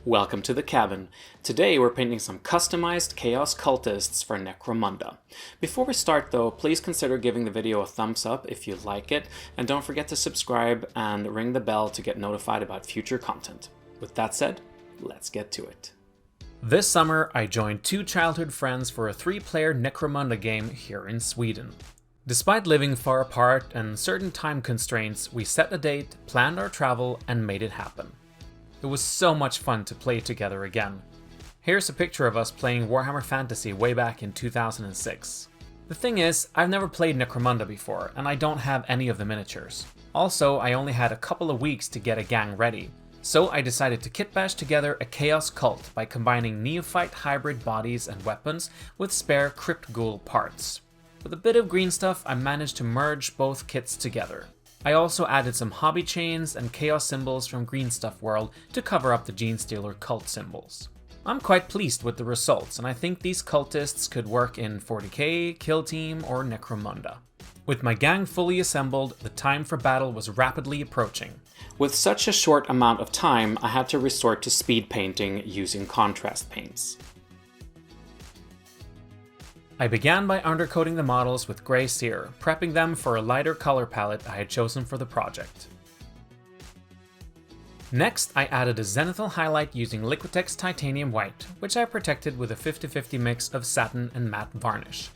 Welcome to the Kabin. Today we're painting some customized Chaos Cultists for Necromunda. Before we start though, please consider giving the video a thumbs up if you like it, and don't forget to subscribe and ring the bell to get notified about future content. With that said, let's get to it. This summer I joined two childhood friends for a 3-player Necromunda game here in Sweden. Despite living far apart and certain time constraints, we set a date, planned our travel, and made it happen. It was so much fun to play together again. Here's a picture of us playing Warhammer Fantasy way back in 2006. The thing is, I've never played Necromunda before, and I don't have any of the miniatures. Also, I only had a couple of weeks to get a gang ready, so I decided to kit bash together a Chaos Cult by combining Neophyte Hybrid bodies and weapons with spare Crypt Ghoul parts. With a bit of green stuff, I managed to merge both kits together. I also added some hobby chains and chaos symbols from Green Stuff World to cover up the Genestealer cult symbols. I'm quite pleased with the results, and I think these cultists could work in 40k, Kill Team, or Necromunda. With my gang fully assembled, the time for battle was rapidly approaching. With such a short amount of time, I had to resort to speed painting using contrast paints. I began by undercoating the models with grey cere, prepping them for a lighter color palette I had chosen for the project. Next, I added a zenithal highlight using Liquitex Titanium White, which I protected with a 50-50 mix of satin and matte varnish.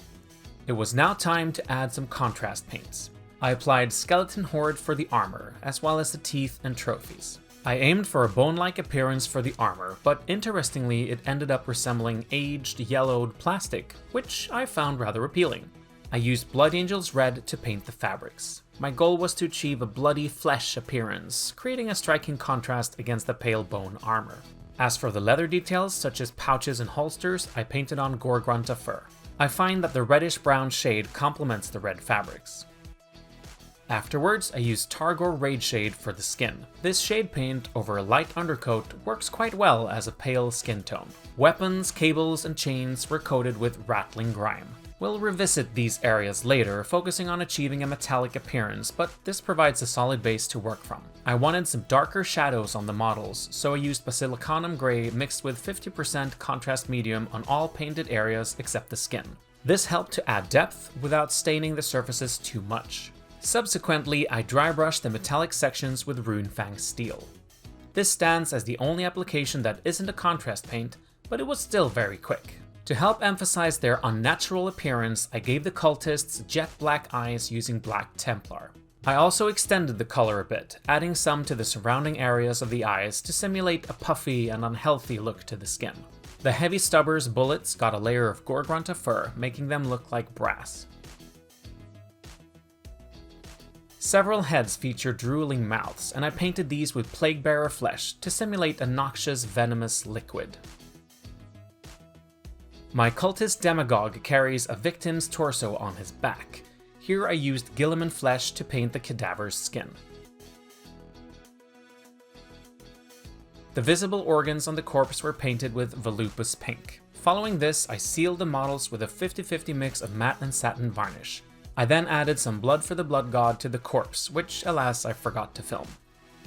It was now time to add some contrast paints. I applied Skeleton Horde for the armor, as well as the teeth and trophies. I aimed for a bone-like appearance for the armor, but interestingly it ended up resembling aged, yellowed plastic, which I found rather appealing. I used Blood Angel's Red to paint the fabrics. My goal was to achieve a bloody flesh appearance, creating a striking contrast against the pale bone armor. As for the leather details, such as pouches and holsters, I painted on Gorgrunta fur. I find that the reddish-brown shade complements the red fabrics. Afterwards, I used Targor Raid Shade for the skin. This shade paint over a light undercoat works quite well as a pale skin tone. Weapons, cables, and chains were coated with Rattling Grime. We'll revisit these areas later, focusing on achieving a metallic appearance, but this provides a solid base to work from. I wanted some darker shadows on the models, so I used Basilicanum Grey mixed with 50% contrast medium on all painted areas except the skin. This helped to add depth without staining the surfaces too much. Subsequently, I dry brushed the metallic sections with Runefang Steel. This stands as the only application that isn't a contrast paint, but it was still very quick. To help emphasize their unnatural appearance, I gave the cultists jet black eyes using Black Templar. I also extended the color a bit, adding some to the surrounding areas of the eyes to simulate a puffy and unhealthy look to the skin. The heavy stubbers bullets got a layer of Gorgrunta fur, making them look like brass. Several heads feature drooling mouths, and I painted these with Plaguebearer flesh to simulate a noxious, venomous liquid. My cultist demagogue carries a victim's torso on his back. Here I used Guilliman flesh to paint the cadaver's skin. The visible organs on the corpse were painted with Volupus pink. Following this, I sealed the models with a 50-50 mix of matte and satin varnish. I then added some Blood for the Blood God to the corpse, which alas I forgot to film.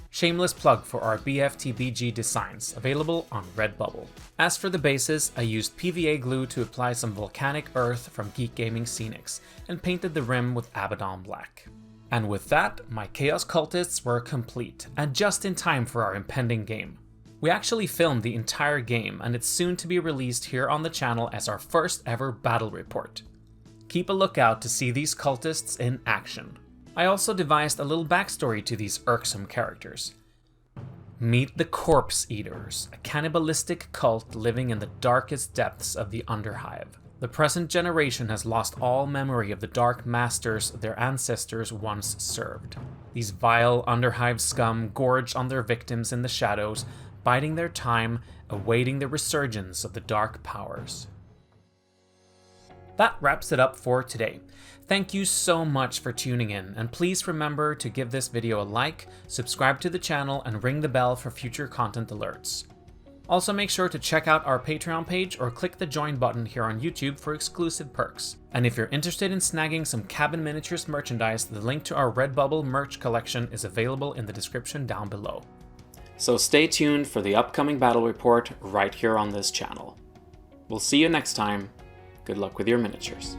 Shameless plug for our BFTBG designs, available on Redbubble. As for the bases, I used PVA glue to apply some volcanic earth from Geek Gaming Scenics, and painted the rim with Abaddon black. And with that, my Chaos Cultists were complete, and just in time for our impending game. We actually filmed the entire game, and it's soon to be released here on the channel as our first ever battle report. Keep a lookout to see these cultists in action. I also devised a little backstory to these irksome characters. Meet the Corpse Eaters, a cannibalistic cult living in the darkest depths of the Underhive. The present generation has lost all memory of the dark masters their ancestors once served. These vile Underhive scum gorge on their victims in the shadows, biding their time, awaiting the resurgence of the dark powers. That wraps it up for today. Thank you so much for tuning in, and please remember to give this video a like, subscribe to the channel, and ring the bell for future content alerts. Also make sure to check out our Patreon page or click the join button here on YouTube for exclusive perks. And if you're interested in snagging some Kabin Miniatures merchandise, the link to our Redbubble merch collection is available in the description down below. So stay tuned for the upcoming battle report right here on this channel. We'll see you next time. Good luck with your miniatures.